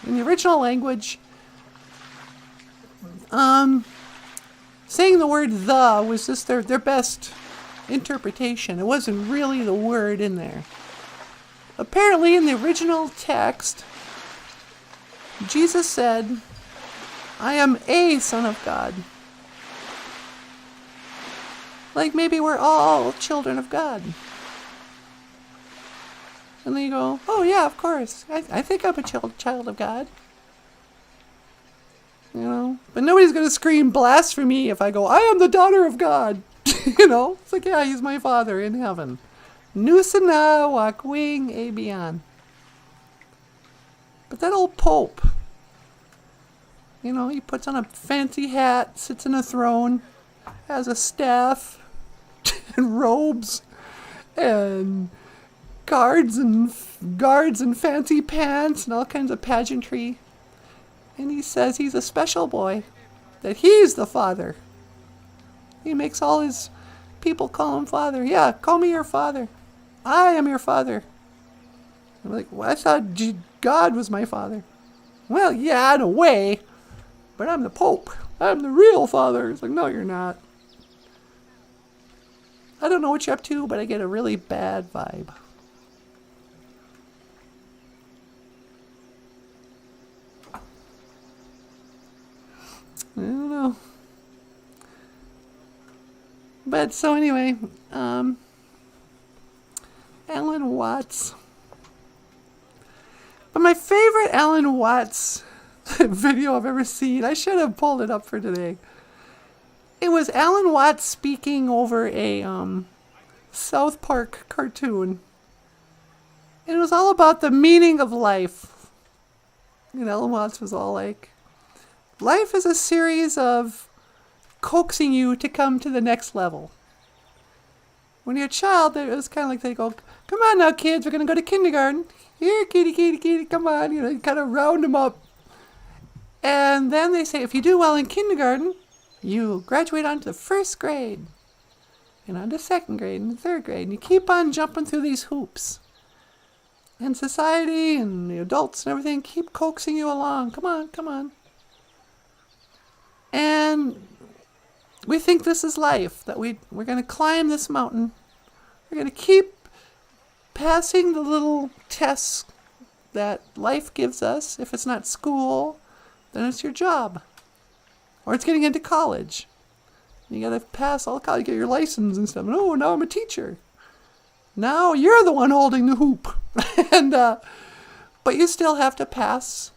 in the original language, saying the word "the" was just their best interpretation. It wasn't really the word in there. Apparently, in the original text, Jesus said, "I am a Son of God." Like maybe we're all children of God. And then you go, "Oh yeah, of course. I think I'm a child of God." You know? But nobody's going to scream blasphemy if I go, "I am the daughter of God." You know? It's like, yeah, he's my father in heaven. Nusana wakwing abian. But that old Pope, you know, he puts on a fancy hat, sits in a throne, has a staff, and robes, and guards and fancy pants, and all kinds of pageantry. And he says he's a special boy, that he's the father. He makes all his people call him father. "Yeah, call me your father. I am your father." I'm like, "Well, I thought God was my father." "Well, yeah, in a way, but I'm the Pope. I'm the real father." It's like, "No, you're not. I don't know what you're up to, but I get a really bad vibe." I don't know. But so anyway, Alan Watts. But my favorite Alan Watts video I've ever seen, I should have pulled it up for today. It was Alan Watts speaking over a South Park cartoon. And it was all about the meaning of life. And Alan Watts was all like, "Life is a series of coaxing you to come to the next level." When you're a child, it was kind of like they go, "Come on now, kids, we're going to go to kindergarten. Here, kitty, kitty, kitty, come on." You know, you kind of round them up. And then they say, if you do well in kindergarten, you graduate onto the first grade, and onto second grade, and third grade. And you keep on jumping through these hoops. And society and the adults and everything keep coaxing you along. Come on, come on. And we think this is life, that we're going to climb this mountain. We're going to keep passing the little tests that life gives us. If it's not school, then it's your job. Or it's getting into college. You got to pass all college, get your license and stuff. "Oh, now I'm a teacher." Now you're the one holding the hoop. And but you still have to pass,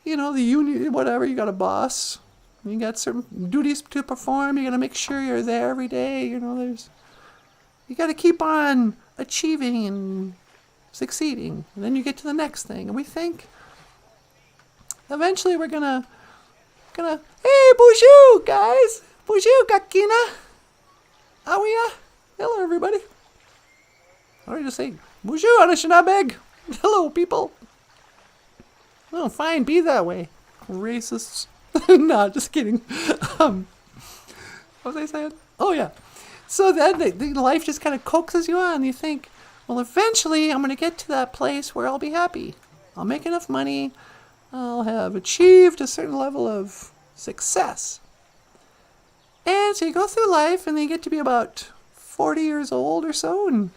you know, the union, whatever. You got a boss. You got certain duties to perform. You got to make sure you're there every day. You know, you got to keep on achieving and succeeding. And then you get to the next thing. And we think eventually we're gonna, "Hey, BOOZHOO, guys. BOOZHOO, kakina. Awiya. Hello, everybody." Or you just say, "BOOZHOO, Anishinabeg. Hello, people." "Oh, fine, be that way. Racists." No, just kidding. What was I saying? Oh, yeah. So then the life just kind of coaxes you on. You think, well, eventually I'm going to get to that place where I'll be happy. I'll make enough money. I'll have achieved a certain level of success. And so you go through life, and then you get to be about 40 years old or so, and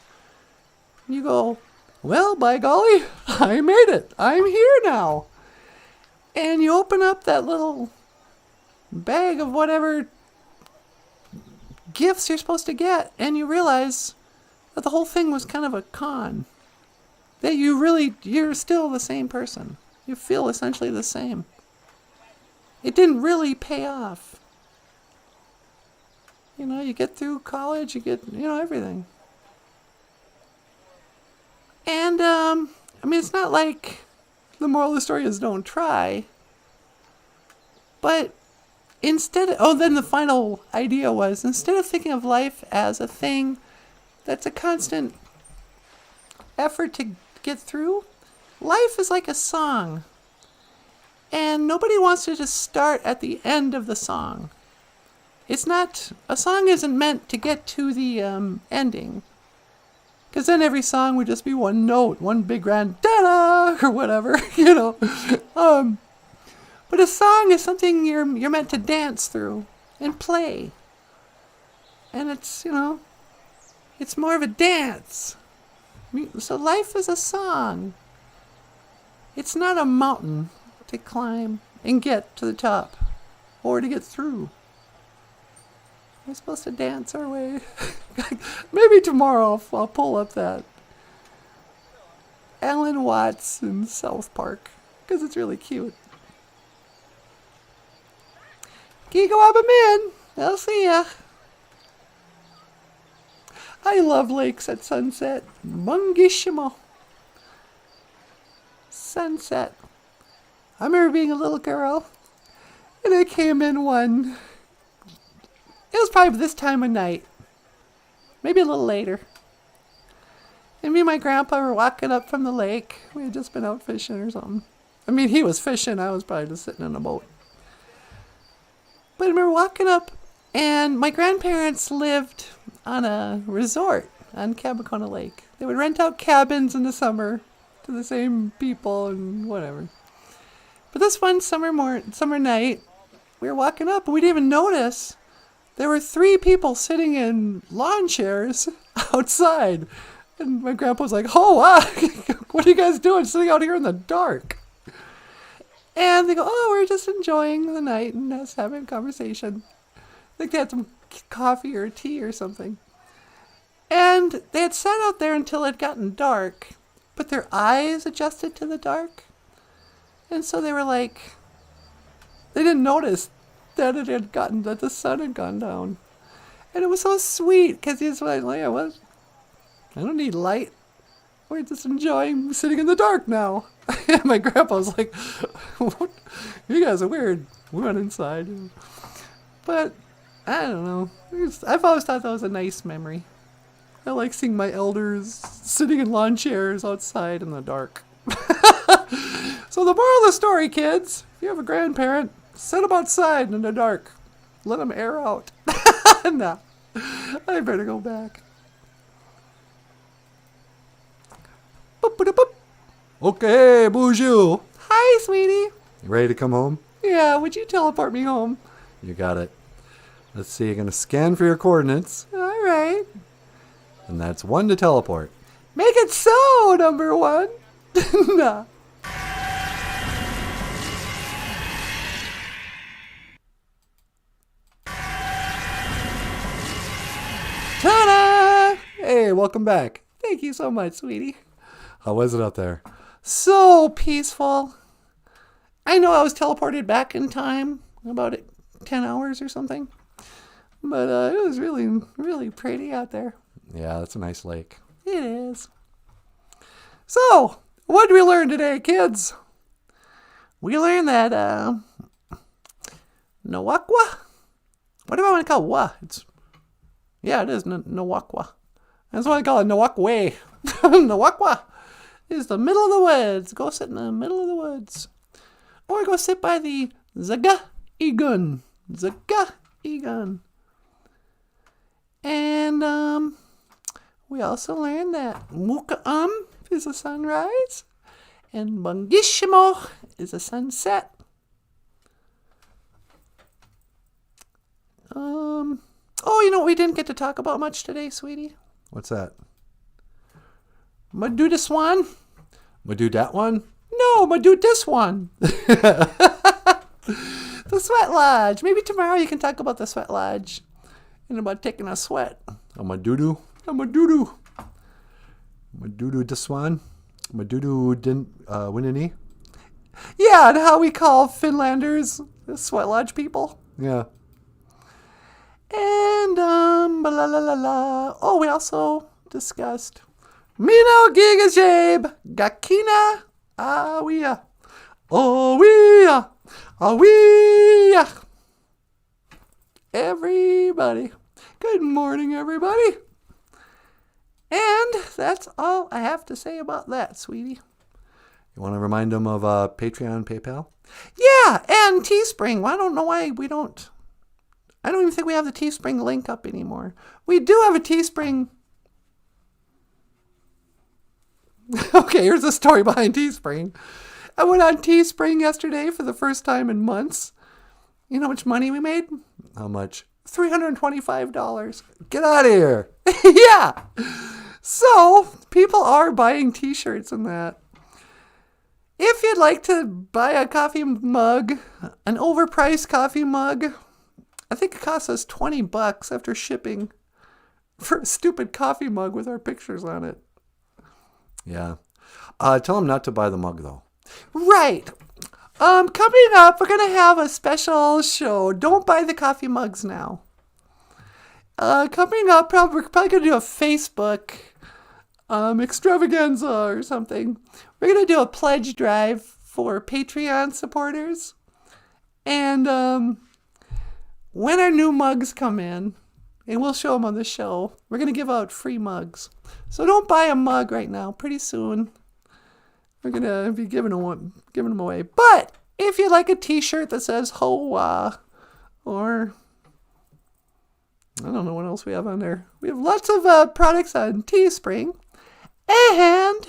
you go, "Well, by golly, I made it. I'm here now." And you open up that little bag of whatever gifts you're supposed to get, and you realize that the whole thing was kind of a con. That you're still the same person. You feel essentially the same. It didn't really pay off. You know, you get through college, you get, everything. And I mean, it's not like the moral of the story is don't try. But then the final idea was, instead of thinking of life as a thing that's a constant effort to get through, life is like a song. And nobody wants to just start at the end of the song. A song isn't meant to get to the ending. Because then every song would just be one note, one big grand da-da, or whatever, But a song is something you're meant to dance through and play. And it's more of a dance. So life is a song. It's not a mountain to climb and get to the top or to get through. We're supposed to dance our way. Maybe tomorrow I'll pull up that Alan Watts in South Park because it's really cute. Kiko Abamin, I'll see ya. I love lakes at sunset. Mungishimo. Sunset. I remember being a little girl, and I came in one. It was probably this time of night, maybe a little later. And me and my grandpa were walking up from the lake. We had just been out fishing or something. I mean, he was fishing. I was probably just sitting in a boat. But I remember walking up, and my grandparents lived on a resort on Cabacona Lake. They would rent out cabins in the summer to the same people and whatever. But this one summer night, we were walking up, and we didn't even notice there were 3 people sitting in lawn chairs outside. And my grandpa was like, "Oh, wow, what are you guys doing sitting out here in the dark?" And they go, "Oh, we're just enjoying the night and just having a conversation." I think they had some coffee or tea or something. And they had sat out there until it had gotten dark, but their eyes adjusted to the dark. And so they were like, they didn't notice that that the sun had gone down. And it was so sweet because he's like, I don't need light. We're just enjoying sitting in the dark now. And my grandpa was like, "What? You guys are weird." We went inside. But I don't know. I've always thought that was a nice memory. I like seeing my elders sitting in lawn chairs outside in the dark. So the moral of the story, kids, if you have a grandparent, set them outside in the dark. Let them air out. Nah, I better go back. Boop-a-da-boop. Okay, BOOZHOO. Hi, sweetie. You ready to come home? Yeah, would you teleport me home? You got it. Let's see, you're going to scan for your coordinates. All right. And that's 1 to teleport. Make it so, number 1. Nah. Ta-da! Hey, welcome back. Thank you so much, sweetie. How was it out there? So peaceful. I know I was teleported back in time, about 10 hours or something. But it was really, really pretty out there. Yeah, that's a nice lake. It is. So, what did we learn today, kids? We learned that, Nawakwa? What do I want to call wa? It is Nawakwa. That's what I call it, Nawakwe. Nawakwa is the middle of the woods. Go sit in the middle of the woods. Or go sit by the Zaga Igun. Zaga Igun. And, we also learned that Mukaam is a sunrise. And Bangishimo is a sunset. Oh, you know what we didn't get to talk about much today, sweetie? What's that? Madu this one? Madu that one? No, Madu this one. The sweat lodge. Maybe tomorrow you can talk about the sweat lodge. And about taking a sweat. A Madudu. A Madudu. Madudu this one. Madudu didn't Winini. Yeah, and how we call Finlanders the sweat lodge people. Yeah. And, blah, blah, blah, blah. Oh, we also discussed Mino Gigajabe, Gakina, Awia, Awia, Awia. Everybody. Good morning, everybody. And that's all I have to say about that, sweetie. You want to remind them of Patreon, PayPal? Yeah, and Teespring. Well, I don't know why we don't. I don't even think we have the Teespring link up anymore. We do have a Teespring. Okay, here's the story behind Teespring. I went on Teespring yesterday for the first time in months. You know how much money we made? How much? $325. Get out of here. Yeah. So, people are buying t-shirts and that. If you'd like to buy a coffee mug, an overpriced coffee mug, I think it costs us $20 after shipping for a stupid coffee mug with our pictures on it. Yeah. Tell them not to buy the mug, though. Right. Coming up, we're going to have a special show. Don't buy the coffee mugs now. Coming up, we're probably going to do a Facebook extravaganza or something. We're going to do a pledge drive for Patreon supporters. And when our new mugs come in, and we'll show them on the show, we're going to give out free mugs. So don't buy a mug right now. Pretty soon, we're going to be giving them away. But if you like a t-shirt that says Hoa, or I don't know what else we have on there. We have lots of products on Teespring. And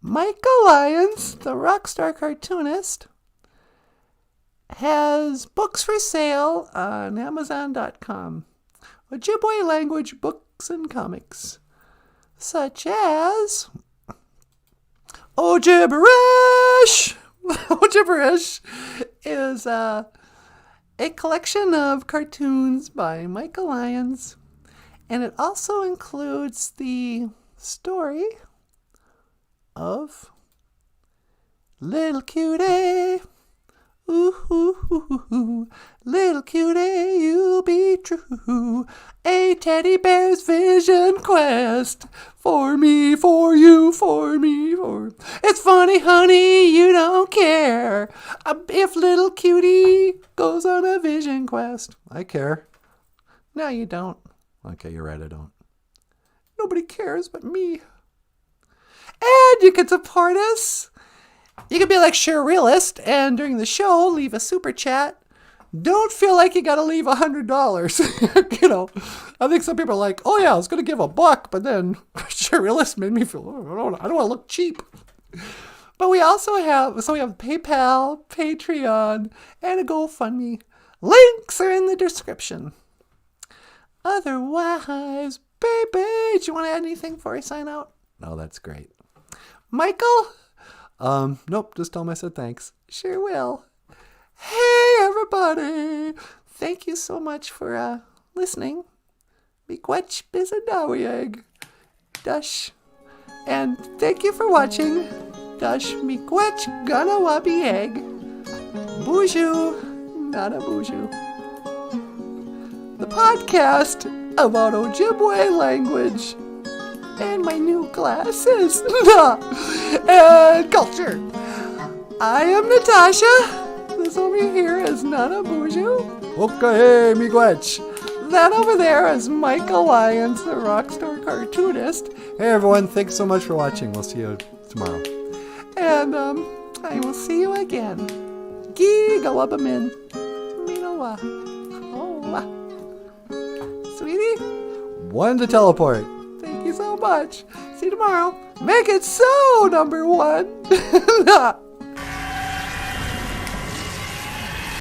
Michael Lyons, the rockstar cartoonist, has books for sale on Amazon.com. Ojibwe language books and comics, such as OJIBERISH. OJIBERISH is a collection of cartoons by Michael Lyons, and it also includes the story of Little Cutie. Ooh, ooh, ooh, ooh, little cutie, you'll be true. A teddy bear's vision quest. For me, for you, for me, for... It's funny, honey, you don't care if little cutie goes on a vision quest. I care. No, you don't. Okay, you're right, I don't. Nobody cares but me. And you can support us. You can be like Surrealist, and during the show, leave a super chat. Don't feel like you got to leave $100. You know, I think some people are like, oh yeah, I was going to give $1, but then Surrealist made me feel, I don't want to look cheap. But we also have, we have PayPal, Patreon, and a GoFundMe. Links are in the description. Otherwise, baby, do you want to add anything before I sign out? No, that's great. Michael? Nope, just tell him I said thanks. Sure will. Hey, everybody! Thank you so much for, listening. Miigwech bizadawieg. Dash. And thank you for watching. Dash miigwech ganawabi egg. BOOZHOO NANABOOZHOO. The podcast about Ojibwe language. And my new glasses. And culture. I am Natasha. This over here is NANABOOZHOO. Okay, miigwech. That over there is Michael Lyons, the rockstar cartoonist. Hey everyone, thanks so much for watching. We'll see you tomorrow. And I will see you again. Gigawabamin. Minowa. Oh. Sweetie? One to teleport. Thank you so much. See you tomorrow. Make it so, number one.